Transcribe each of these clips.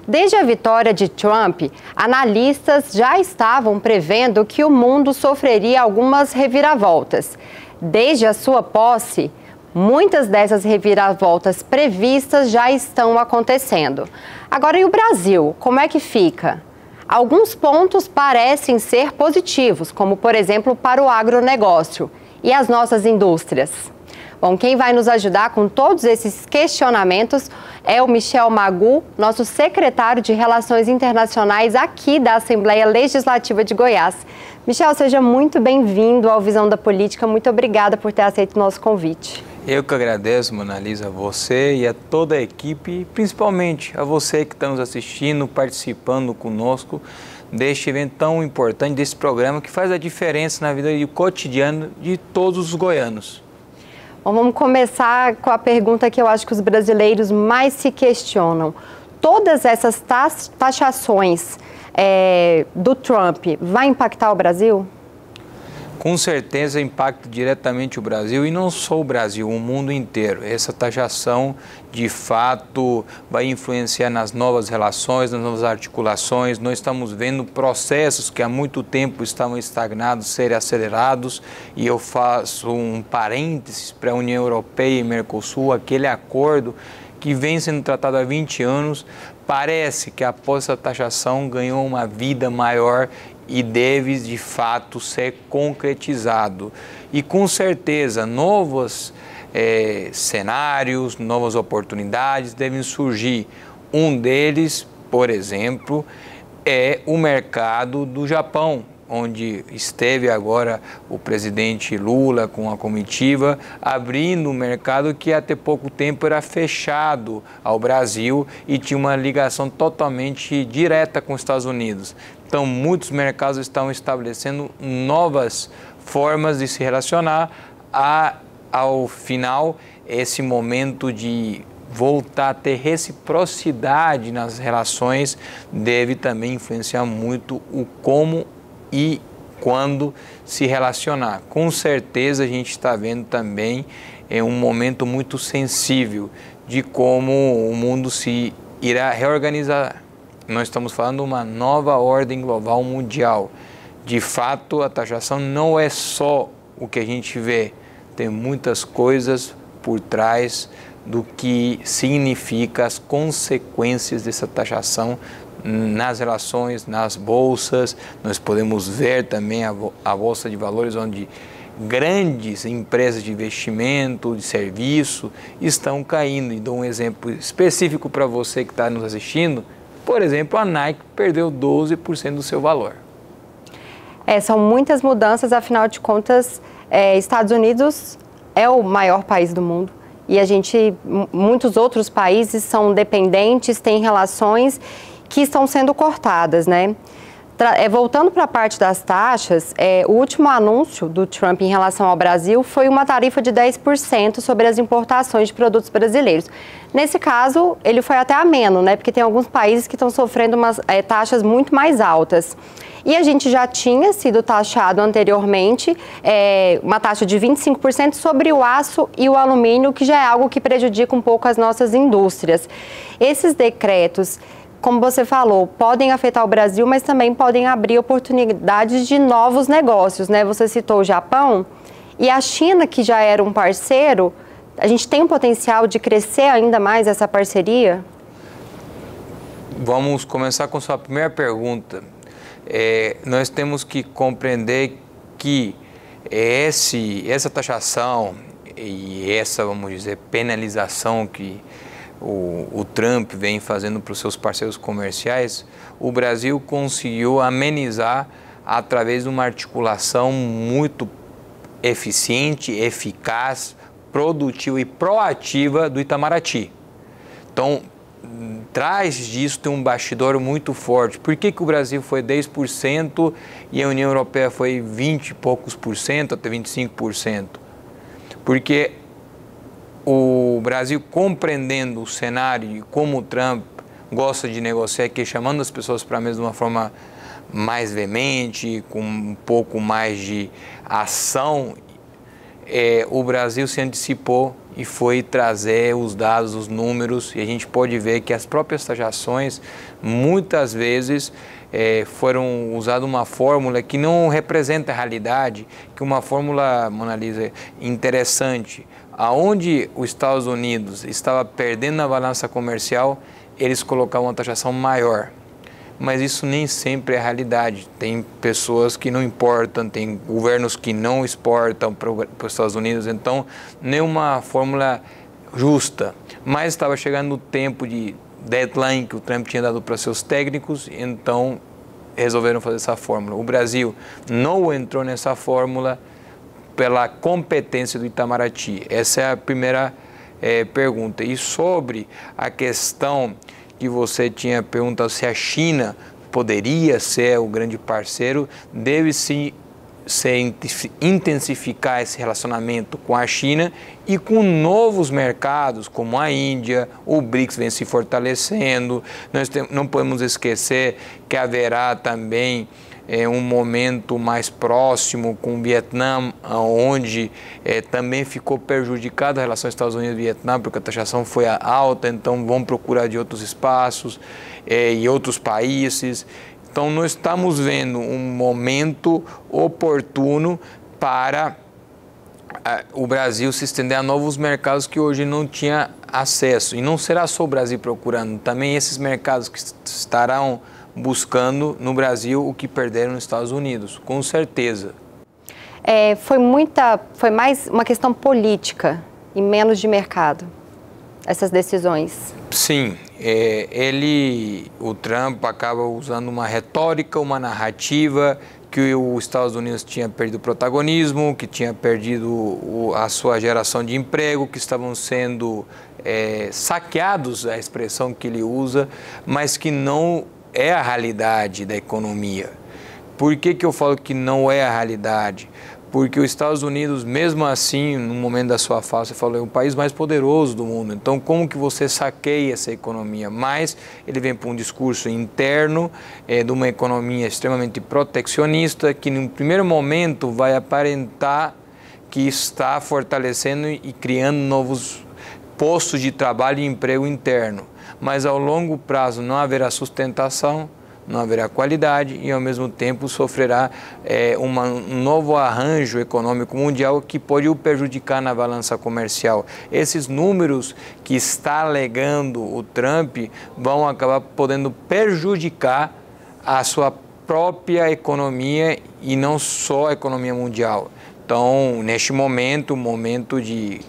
Desde a vitória de Trump, analistas já estavam prevendo que o mundo sofreria algumas reviravoltas. Desde a sua posse, muitas dessas reviravoltas previstas já estão acontecendo. Agora, e o Brasil? Como é que fica? Alguns pontos parecem ser positivos, como, por exemplo, para o agronegócio e as nossas indústrias. Bom, quem vai nos ajudar com todos esses questionamentos é o Michel Magu, nosso secretário de Relações Internacionais aqui da Assembleia Legislativa de Goiás. Michel, seja muito bem-vindo ao Visão da Política. Muito obrigada por ter aceito o nosso convite. Eu que agradeço, Mona Lisa, a você e a toda a equipe, principalmente a você que está nos assistindo, participando conosco deste evento tão importante, desse programa que faz a diferença na vida e o cotidiano de todos os goianos. Bom, vamos começar com a pergunta que eu acho que os brasileiros mais se questionam. Todas essas taxações do Trump vai impactar o Brasil? Com certeza impacta diretamente o Brasil e não só o Brasil, o mundo inteiro. Essa taxação, de fato, vai influenciar nas novas relações, nas novas articulações. Nós estamos vendo processos que há muito tempo estavam estagnados serem acelerados. E eu faço um parênteses para a União Europeia e Mercosul, aquele acordo que vem sendo tratado há 20 anos. Parece que após essa taxação ganhou uma vida maior e deve, de fato, ser concretizado. E, com certeza, novos cenários, novas oportunidades devem surgir. Um deles, por exemplo, é o mercado do Japão, onde esteve agora o presidente Lula com a comitiva, abrindo um mercado que até pouco tempo era fechado ao Brasil e tinha uma ligação totalmente direta com os Estados Unidos. Então, muitos mercados estão estabelecendo novas formas de se relacionar. Ao final, esse momento de voltar a ter reciprocidade nas relações deve também influenciar muito o como e quando se relacionar. Com certeza, a gente está vendo também um momento muito sensível de como o mundo se irá reorganizar. Nós estamos falando de uma nova ordem global mundial. De fato, a taxação não é só o que a gente vê, tem muitas coisas por trás do que significa as consequências dessa taxação nas relações, nas bolsas. Nós podemos ver também a Bolsa de Valores, onde grandes empresas de investimento, de serviço, estão caindo. E dou um exemplo específico para você que está nos assistindo. Por exemplo, a Nike perdeu 12% do seu valor. São muitas mudanças, afinal de contas, Estados Unidos é o maior país do mundo e muitos outros países são dependentes, têm relações que estão sendo cortadas, né? Voltando para a parte das taxas, o último anúncio do Trump em relação ao Brasil foi uma tarifa de 10% sobre as importações de produtos brasileiros. Nesse caso, ele foi até ameno, né? Porque tem alguns países que estão sofrendo taxas muito mais altas. E a gente já tinha sido taxado anteriormente uma taxa de 25% sobre o aço e o alumínio, que já é algo que prejudica um pouco as nossas indústrias. Esses decretos, como você falou, podem afetar o Brasil, mas também podem abrir oportunidades de novos negócios, né? Você citou o Japão e a China, que já era um parceiro. A gente tem um potencial de crescer ainda mais essa parceria? Vamos começar com sua primeira pergunta. Nós temos que compreender que essa taxação e essa, vamos dizer, penalização que o Trump vem fazendo para os seus parceiros comerciais, o Brasil conseguiu amenizar através de uma articulação muito eficiente, eficaz, produtiva e proativa do Itamaraty. Então, atrás disso tem um bastidor muito forte. Por que o Brasil foi 10% e a União Europeia foi 20 e poucos por cento, até 25%? Porque o Brasil, compreendendo o cenário e como o Trump gosta de negociar aqui, chamando as pessoas para a mesa de uma forma mais veemente, com um pouco mais de ação, o Brasil se antecipou e foi trazer os dados, os números, e a gente pode ver que as próprias taxações, muitas vezes, foram usada uma fórmula que não representa a realidade, que uma fórmula, Mona Lisa, interessante, aonde os Estados Unidos estava perdendo na balança comercial, eles colocavam uma taxação maior. Mas isso nem sempre é a realidade. Tem pessoas que não importam, tem governos que não exportam para os Estados Unidos, então nenhuma fórmula justa. Mas estava chegando o tempo de deadline que o Trump tinha dado para seus técnicos, então resolveram fazer essa fórmula. O Brasil não entrou nessa fórmula pela competência do Itamaraty. Essa é a primeira pergunta. E sobre a questão que você tinha perguntado se a China poderia ser o grande parceiro, deve-se intensificar esse relacionamento com a China e com novos mercados como a Índia. O BRICS vem se fortalecendo. Nós não podemos esquecer que haverá também um momento mais próximo com o Vietnã, onde também ficou prejudicada a relação Estados Unidos e Vietnã, porque a taxação foi alta, então vão procurar de outros espaços e outros países. Então, nós estamos vendo um momento oportuno para o Brasil se estender a novos mercados que hoje não tinha acesso. E não será só o Brasil procurando, também esses mercados que estarão buscando no Brasil o que perderam nos Estados Unidos, com certeza. Foi mais uma questão política e menos de mercado, essas decisões. Sim, o Trump acaba usando uma retórica, uma narrativa que os Estados Unidos tinha perdido protagonismo, que tinha perdido a sua geração de emprego, que estavam sendo saqueados, a expressão que ele usa, mas que não é a realidade da economia. Por que eu falo que não é a realidade? Porque os Estados Unidos, mesmo assim, no momento da sua fala, você falou, é o país mais poderoso do mundo. Então, como que você saqueia essa economia? Mas ele vem para um discurso interno de uma economia extremamente protecionista, que no primeiro momento vai aparentar que está fortalecendo e criando novos postos de trabalho e emprego interno. Mas ao longo prazo não haverá sustentação, não haverá qualidade e ao mesmo tempo sofrerá um novo arranjo econômico mundial que pode o prejudicar na balança comercial. Esses números que está alegando o Trump vão acabar podendo prejudicar a sua própria economia e não só a economia mundial. Então, neste momento, momento de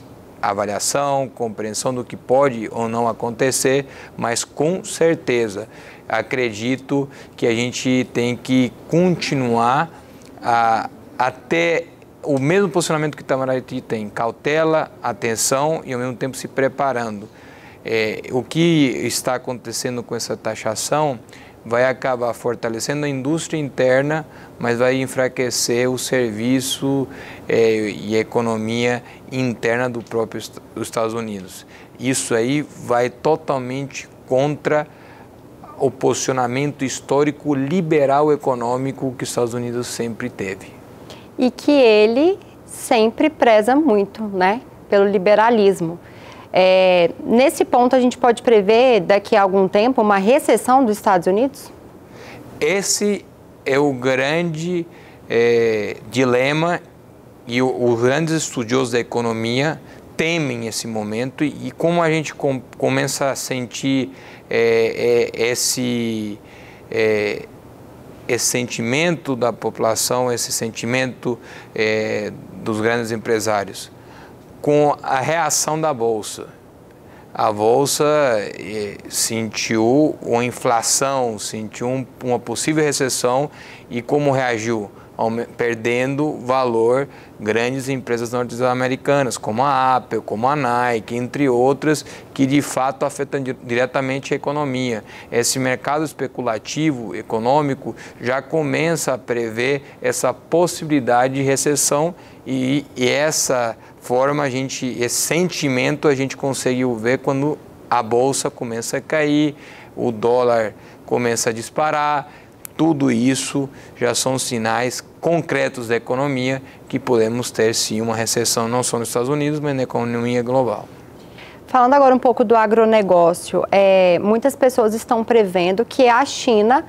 avaliação, compreensão do que pode ou não acontecer, mas com certeza acredito que a gente tem que continuar até o mesmo posicionamento que o Itamaraty tem, cautela, atenção e ao mesmo tempo se preparando. O que está acontecendo com essa taxação vai acabar fortalecendo a indústria interna, mas vai enfraquecer o serviço e a economia interna do próprio dos Estados Unidos. Isso aí vai totalmente contra o posicionamento histórico liberal econômico que os Estados Unidos sempre teve. E que ele sempre preza muito, né, pelo liberalismo. Nesse ponto, a gente pode prever, daqui a algum tempo, uma recessão dos Estados Unidos? Esse é o grande dilema e os grandes estudiosos da economia temem esse momento e como a gente começa a sentir esse sentimento da população, esse sentimento dos grandes empresários, com a reação da Bolsa. A Bolsa sentiu uma inflação, sentiu uma possível recessão e como reagiu? Perdendo valor grandes empresas norte-americanas, como a Apple, como a Nike, entre outras, que de fato afetam diretamente a economia. Esse mercado especulativo econômico já começa a prever essa possibilidade de recessão e essa forma, esse sentimento a gente conseguiu ver quando a Bolsa começa a cair, o dólar começa a disparar. tudo isso já são sinais concretos da economia que podemos ter sim uma recessão não só nos Estados Unidos, mas na economia global. Falando agora um pouco do agronegócio, muitas pessoas estão prevendo que a China,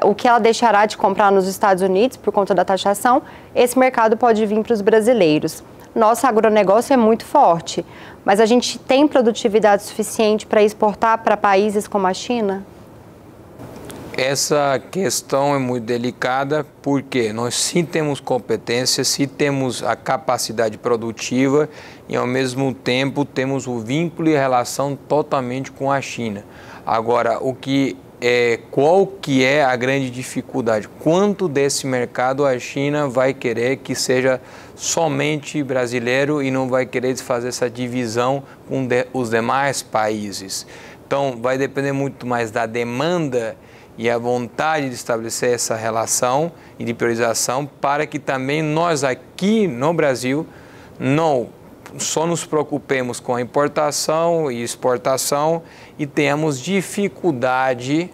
o que ela deixará de comprar nos Estados Unidos por conta da taxação, esse mercado pode vir para os brasileiros. Nosso agronegócio é muito forte, mas a gente tem produtividade suficiente para exportar para países como a China? Essa questão é muito delicada porque nós sim temos competência, sim temos a capacidade produtiva e ao mesmo tempo temos o vínculo e a relação totalmente com a China. Agora, qual que é a grande dificuldade? Quanto desse mercado a China vai querer que seja somente brasileiro e não vai querer fazer essa divisão com os demais países? Então, vai depender muito mais da demanda e a vontade de estabelecer essa relação e de priorização para que também nós aqui no Brasil não só nos preocupemos com a importação e exportação e tenhamos dificuldade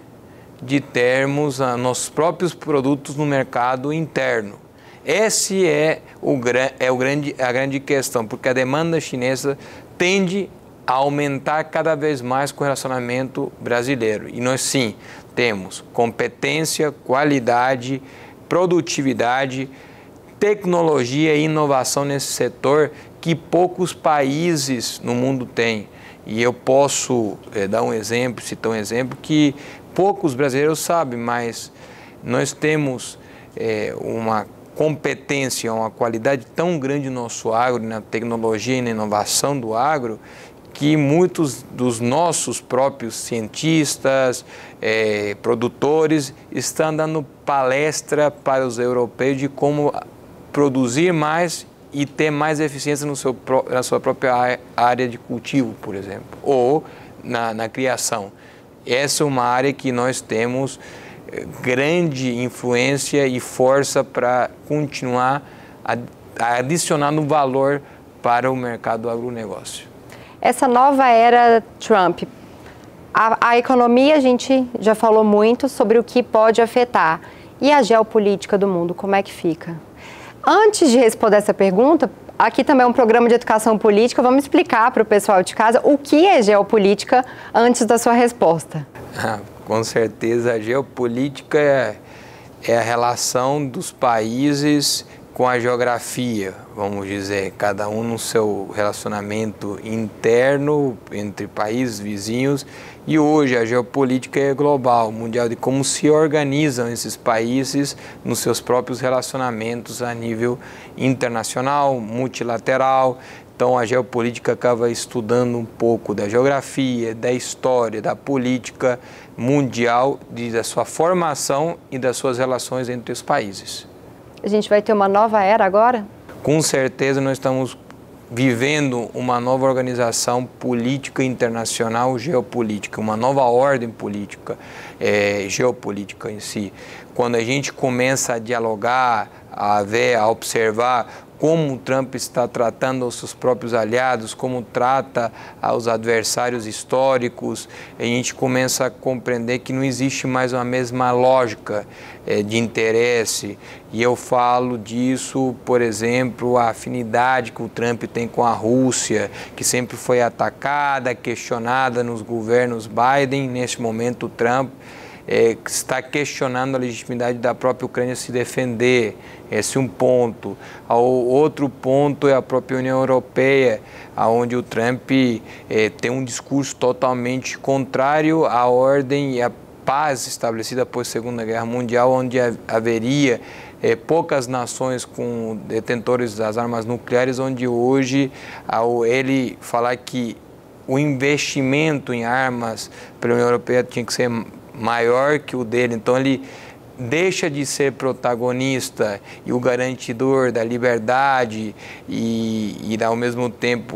de termos nossos próprios produtos no mercado interno. Essa é a grande questão, porque a demanda chinesa tende a aumentar cada vez mais com o relacionamento brasileiro. E nós sim temos competência, qualidade, produtividade, tecnologia e inovação nesse setor que poucos países no mundo têm. E eu posso dar um exemplo, citar um exemplo que poucos brasileiros sabem, mas nós temos uma competência, uma qualidade tão grande no nosso agro, na tecnologia e na inovação do agro, que muitos dos nossos próprios cientistas, produtores, estão dando palestra para os europeus de como produzir mais e ter mais eficiência na sua própria área de cultivo, por exemplo, ou na criação. Essa é uma área que nós temos grande influência e força para continuar adicionando valor para o mercado do agronegócio. Essa nova era Trump, a economia a gente já falou muito sobre o que pode afetar. E a geopolítica do mundo, como é que fica? Antes de responder essa pergunta, aqui também é um programa de educação política, vamos explicar para o pessoal de casa o que é geopolítica antes da sua resposta. Com certeza, a geopolítica é a relação dos países com a geografia, vamos dizer, cada um no seu relacionamento interno entre países vizinhos. E hoje a geopolítica é global, mundial, de como se organizam esses países nos seus próprios relacionamentos a nível internacional, multilateral. Então a geopolítica acaba estudando um pouco da geografia, da história, da política mundial, da sua formação e das suas relações entre os países. A gente vai ter uma nova era agora? Com certeza nós estamos vivendo uma nova organização política internacional geopolítica, uma nova ordem política, geopolítica em si. Quando a gente começa a dialogar, a ver, a observar como o Trump está tratando os seus próprios aliados, como trata os adversários históricos, a gente começa a compreender que não existe mais uma mesma lógica de interesse. E eu falo disso, por exemplo, a afinidade que o Trump tem com a Rússia, que sempre foi atacada, questionada nos governos Biden. Neste momento, o Trump está questionando a legitimidade da própria Ucrânia se defender. Esse é um ponto. O outro ponto é a própria União Europeia, onde o Trump tem um discurso totalmente contrário à ordem e à paz estabelecida após a Segunda Guerra Mundial, onde haveria poucas nações com detentores das armas nucleares, onde hoje ele falar que o investimento em armas pela União Europeia tinha que ser maior que o dele, então ele deixa de ser protagonista e o garantidor da liberdade e ao mesmo tempo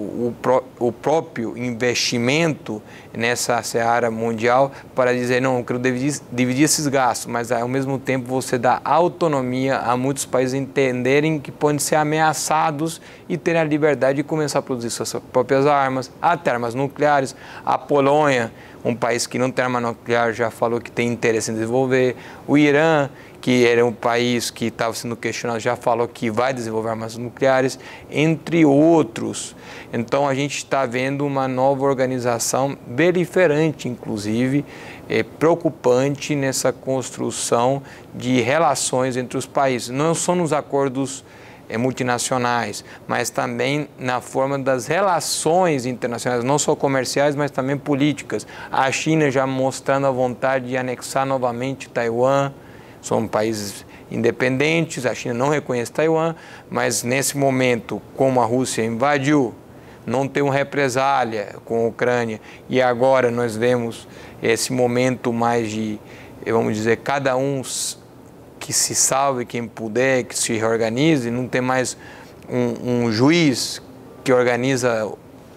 o próprio investimento nessa seara mundial para dizer, não, eu quero dividir esses gastos, mas ao mesmo tempo você dá autonomia a muitos países entenderem que podem ser ameaçados e ter a liberdade de começar a produzir suas próprias armas, até armas nucleares. A Polônia, um país que não tem arma nuclear, já falou que tem interesse em desenvolver. O Irã Irã, que era um país que estava sendo questionado, já falou que vai desenvolver armas nucleares, entre outros. Então a gente está vendo uma nova organização beligerante, inclusive, preocupante nessa construção de relações entre os países, não só nos acordos multinacionais, mas também na forma das relações internacionais, não só comerciais, mas também políticas. A China já mostrando a vontade de anexar novamente Taiwan. São países independentes, a China não reconhece Taiwan, mas nesse momento, como a Rússia invadiu, não tem uma represália com a Ucrânia, e agora nós vemos esse momento mais de, vamos dizer, cada um que se salve, quem puder, que se reorganize, não tem mais um juiz que organiza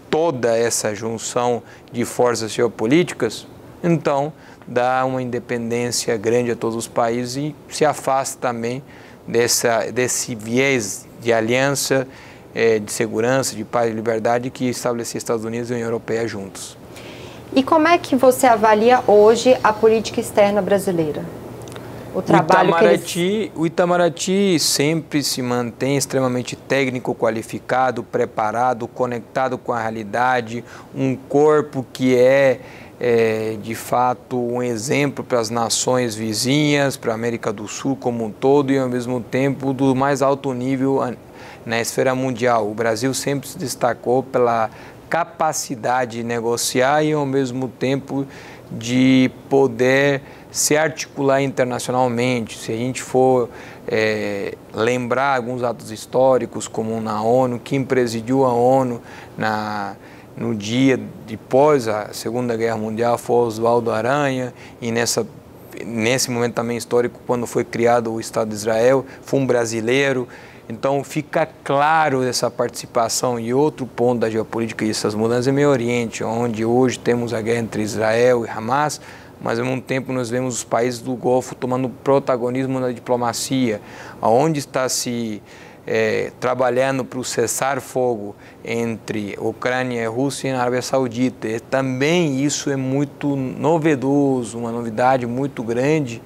toda essa junção de forças geopolíticas. Então, dá uma independência grande a todos os países e se afasta também desse viés de aliança, de segurança, de paz e liberdade que estabelecia Estados Unidos e União Europeia juntos. E como é que você avalia hoje a política externa brasileira? O Itamaraty sempre se mantém extremamente técnico, qualificado, preparado, conectado com a realidade, um corpo que de fato um exemplo para as nações vizinhas, para a América do Sul como um todo e ao mesmo tempo do mais alto nível na esfera mundial. O Brasil sempre se destacou pela capacidade de negociar e ao mesmo tempo de poder se articular internacionalmente. Se a gente for lembrar alguns atos históricos, como na ONU, quem presidiu a ONU no dia depois da Segunda Guerra Mundial foi Oswaldo Aranha, e nesse momento também histórico, quando foi criado o Estado de Israel, foi um brasileiro. Então fica claro essa participação. E outro ponto da geopolítica e essas mudanças é Meio Oriente, onde hoje temos a guerra entre Israel e Hamas, mas ao mesmo tempo nós vemos os países do Golfo tomando protagonismo na diplomacia, onde está se trabalhando para o cessar-fogo entre Ucrânia e Rússia e a Arábia Saudita. E também isso é muito novedoso, uma novidade muito grande,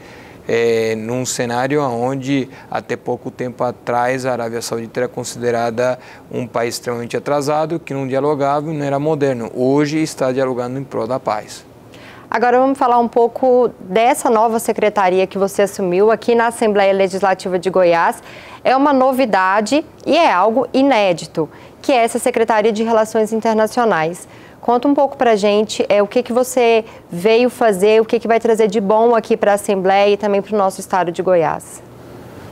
num cenário onde até pouco tempo atrás a Arábia Saudita era considerada um país extremamente atrasado, que não dialogava e não era moderno. Hoje está dialogando em prol da paz. Agora vamos falar um pouco dessa nova secretaria que você assumiu aqui na Assembleia Legislativa de Goiás. É uma novidade e é algo inédito, que é essa Secretaria de Relações Internacionais. Conta um pouco para a gente o que você veio fazer, o que vai trazer de bom aqui para a Assembleia e também para o nosso estado de Goiás.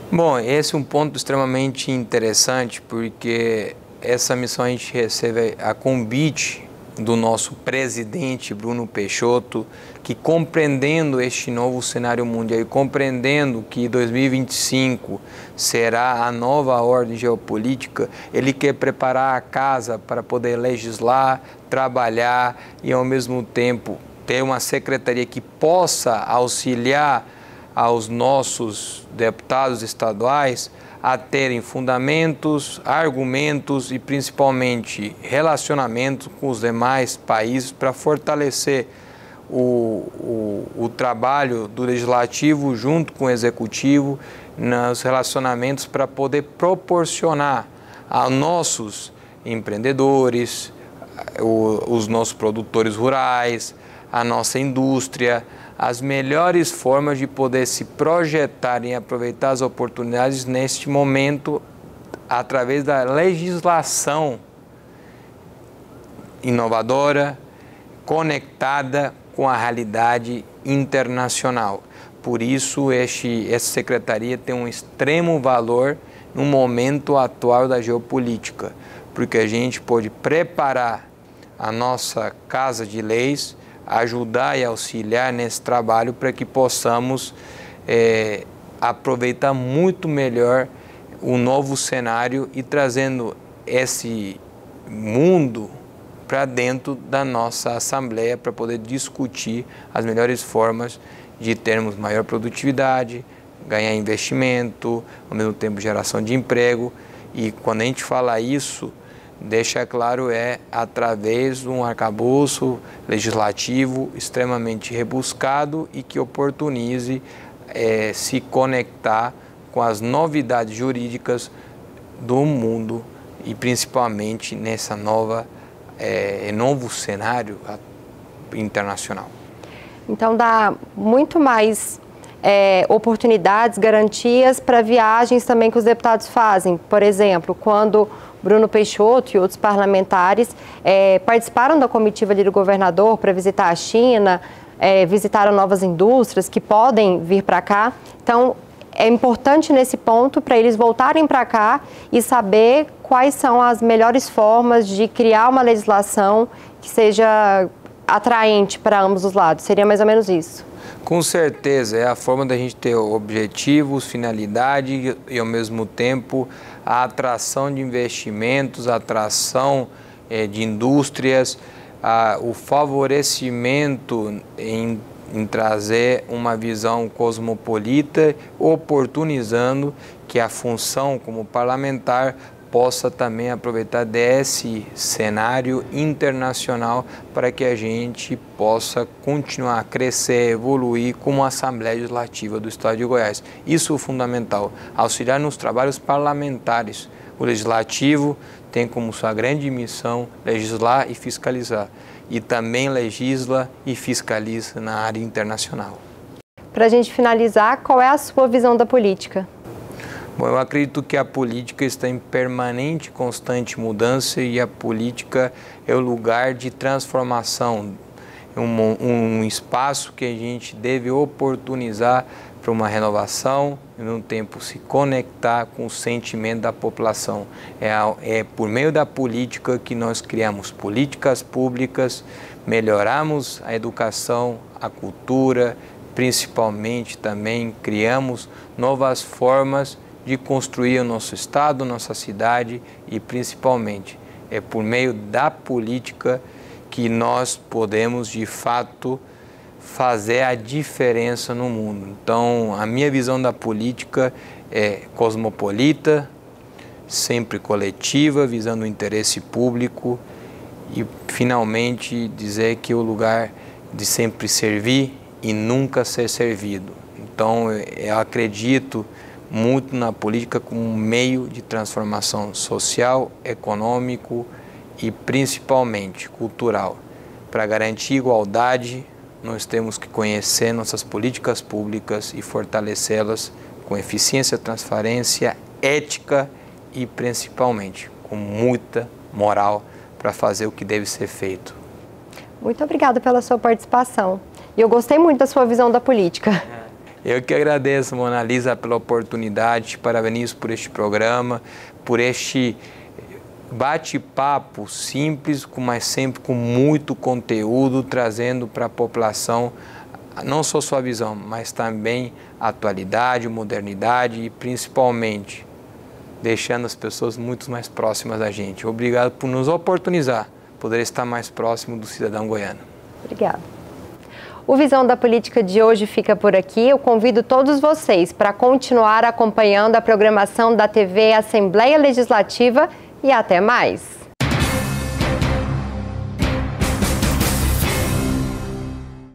Bom, esse é um ponto extremamente interessante, porque essa missão a gente recebe a convite do nosso presidente Bruno Peixoto, que compreendendo este novo cenário mundial e compreendendo que 2025 será a nova ordem geopolítica, ele quer preparar a casa para poder legislar, trabalhar e ao mesmo tempo ter uma secretaria que possa auxiliar aos nossos deputados estaduais a terem fundamentos, argumentos e principalmente relacionamentos com os demais países para fortalecer o trabalho do Legislativo junto com o Executivo nos relacionamentos para poder proporcionar a nossos empreendedores, os nossos produtores rurais, a nossa indústria, as melhores formas de poder se projetar e aproveitar as oportunidades neste momento através da legislação inovadora, conectada com a realidade internacional. Por isso, essa secretaria tem um extremo valor no momento atual da geopolítica, porque a gente pode preparar a nossa Casa de Leis, ajudar e auxiliar nesse trabalho para que possamos aproveitar muito melhor o novo cenário e trazendo esse mundo para dentro da nossa Assembleia para poder discutir as melhores formas de termos maior produtividade, ganhar investimento, ao mesmo tempo geração de emprego. E quando a gente fala isso, deixa claro, através de um arcabouço legislativo extremamente rebuscado e que oportunize se conectar com as novidades jurídicas do mundo e principalmente nessa novo cenário internacional. Então dá muito mais oportunidades, garantias para viagens também que os deputados fazem. Por exemplo, quando Bruno Peixoto e outros parlamentares participaram da comitiva do governador para visitar a China, visitaram novas indústrias que podem vir para cá. Então, é importante nesse ponto para eles voltarem para cá e saber quais são as melhores formas de criar uma legislação que seja atraente para ambos os lados. Seria mais ou menos isso. Com certeza, é a forma da gente ter objetivos, finalidade e ao mesmo tempo a atração de investimentos, a atração de indústrias, o favorecimento em trazer uma visão cosmopolita, oportunizando que a função como parlamentar possa também aproveitar desse cenário internacional para que a gente possa continuar a crescer, evoluir como Assembleia Legislativa do Estado de Goiás. Isso é o fundamental, auxiliar nos trabalhos parlamentares. O Legislativo tem como sua grande missão legislar e fiscalizar, e também legisla e fiscaliza na área internacional. Para a gente finalizar, qual é a sua visão da política? Bom, eu acredito que a política está em permanente, constante mudança e a política é o lugar de transformação, um espaço que a gente deve oportunizar para uma renovação e, no tempo, se conectar com o sentimento da população. É por meio da política que nós criamos políticas públicas, melhoramos a educação, a cultura, principalmente também criamos novas formas de construir o nosso estado, nossa cidade e principalmente é por meio da política que nós podemos de fato fazer a diferença no mundo. Então, a minha visão da política é cosmopolita, sempre coletiva, visando o interesse público e finalmente dizer que é o lugar de sempre servir e nunca ser servido. Então, eu acredito muito na política como um meio de transformação social, econômico e principalmente cultural. Para garantir igualdade, nós temos que conhecer nossas políticas públicas e fortalecê-las com eficiência, transparência, ética e principalmente com muita moral para fazer o que deve ser feito. Muito obrigada pela sua participação. E eu gostei muito da sua visão da política. Eu que agradeço, Mona Lisa, pela oportunidade, te parabenizo por este programa, por este bate-papo simples, mas sempre com muito conteúdo, trazendo para a população não só sua visão, mas também a atualidade, modernidade e principalmente deixando as pessoas muito mais próximas da gente. Obrigado por nos oportunizar, poder estar mais próximo do cidadão goiano. Obrigada. O Visão da Política de hoje fica por aqui. Eu convido todos vocês para continuar acompanhando a programação da TV Assembleia Legislativa e até mais.